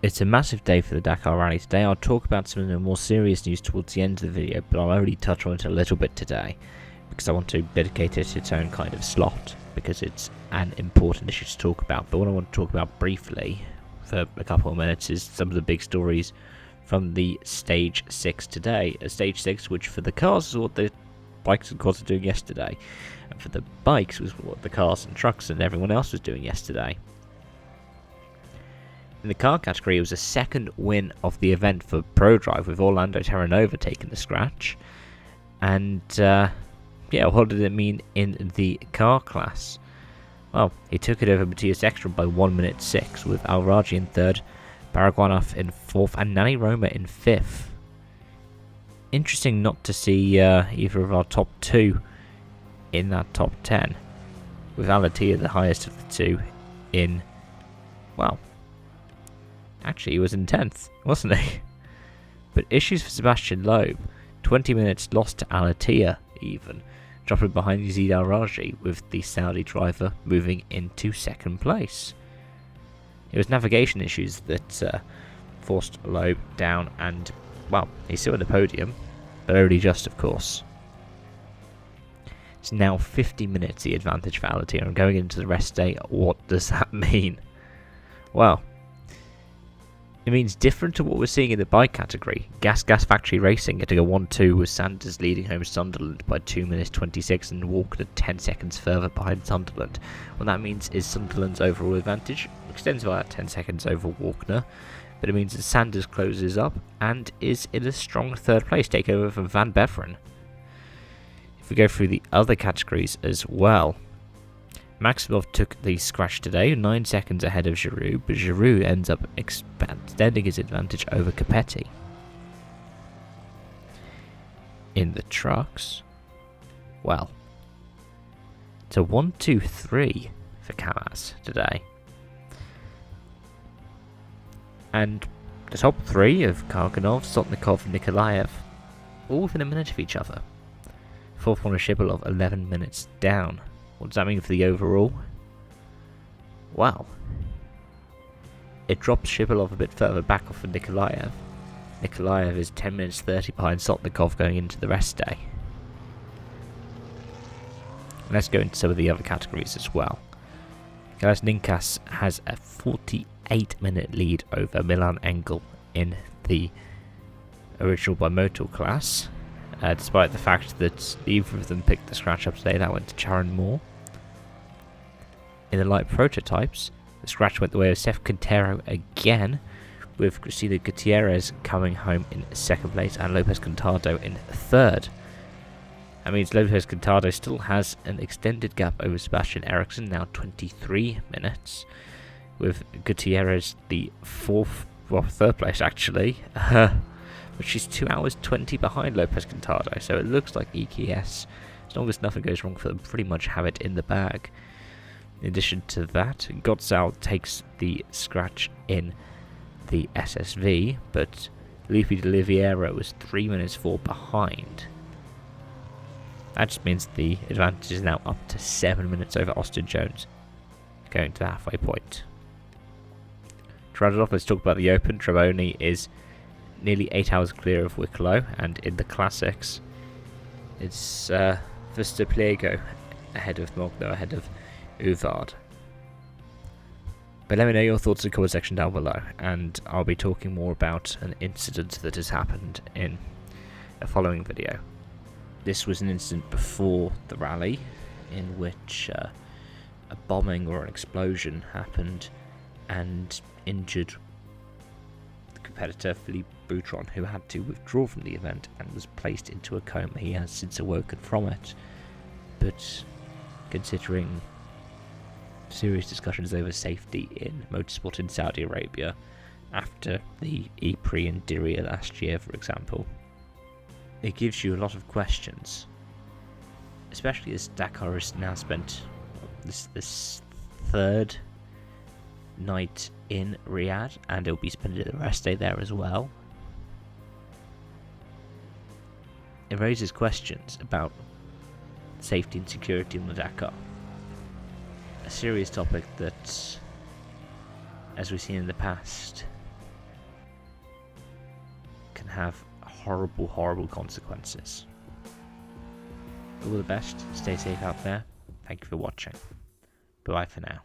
It's a massive day for the Dakar Rally today. I'll talk about some of the more serious news towards the end of the video, but I'll only touch on it a little bit today because I want to dedicate it to its own kind of slot because it's an important issue to talk about. But what I want to talk about briefly for a couple of minutes is some of the big stories from the Stage 6 today. A Stage 6 which for the cars is what the bikes and quads were doing yesterday, and for the bikes was what the cars and trucks and everyone else was doing yesterday. In the car category, it was a second win of the event for ProDrive, with Orlando Terranova taking the scratch. And, what did it mean in the car class? Well, he took it over Matthias Ekstrom by 1 minute 6, with Al Raji in third, Baraguanov in fourth, and Nani Roma in fifth. Interesting not to see either of our top two in that top 10, with Alatia the highest of the two in, well, actually, he was in 10th, wasn't he? But issues for Sebastian Loeb. 20 minutes lost to Alatia, even, dropping behind Yazid Al Raji, with the Saudi driver moving into second place. It was navigation issues that forced Loeb down, and, well, he's still at the podium, but only just, of course. It's now 50 minutes the advantage for Alatia, and going into the rest day, what does that mean? Well, it means different to what we're seeing in the bike category. Gas Factory Racing getting a 1-2 with Sanders leading home Sunderland by 2 minutes 26 and Walkner 10 seconds further behind Sunderland. What that means is Sunderland's overall advantage extends by about 10 seconds over Walkner, but it means that Sanders closes up and is in a strong third place, taking over from Van Beveren. If we go through the other categories as well, Maximov took the scratch today, 9 seconds ahead of Giroud, but Giroud ends up extending his advantage over Capetti. In the trucks, well, it's a 1-2-3 for Kamaz today. And the top three of Karganov, Sotnikov and Nikolaev, all within a minute of each other. Fourth one is Shibalov, 11 minutes down. What does that mean for the overall? Well, it drops Shibalov a bit further back off of Nikolaev. Nikolaev is 10 minutes 30 behind Sotnikov going into the rest day. Let's go into some of the other categories as well. Galas Ninkas has a 48-minute lead over Milan Engel in the original bimotor class. Despite the fact that either of them picked the scratch up today, that went to Charon Moore. In the light prototypes, the scratch went the way of Seth Quintero again, with Cristina Gutierrez coming home in second place and Lopez Contado in third. That means Lopez Contado still has an extended gap over Sebastian Eriksson, now 23 minutes, with Gutierrez the third place actually. But she's 2 hours 20 behind Lopez Contado, so it looks like EKS, as long as nothing goes wrong for them, pretty much have it in the bag. In addition to that, Gottsal takes the scratch in the SSV, but Lupe de Oliveira was 3 minutes 4 behind. That just means the advantage is now up to 7 minutes over Austin Jones, going to the halfway point. To round it off, let's talk about the Open. Treboni is nearly 8 hours clear of Wicklow, and in the Classics, it's Pliego ahead of Mogno, ahead of Uvard. But let me know your thoughts in the comment section down below, and I'll be talking more about an incident that has happened in a following video. This was an incident before the rally, in which a bombing or an explosion happened and injured competitor Philippe Boutron, who had to withdraw from the event and was placed into a coma. He has since awoken from it, but considering serious discussions over safety in motorsport in Saudi Arabia after the Ypres and Diriyah last year, for example, it gives you a lot of questions, especially as Dakar has now spent this third night in Riyadh, and it'll be spending the rest day there as well. It raises questions about safety and security on the Dakar. A serious topic that, as we've seen in the past, have horrible, horrible consequences. All the best, stay safe out there, thank you for watching, bye for now.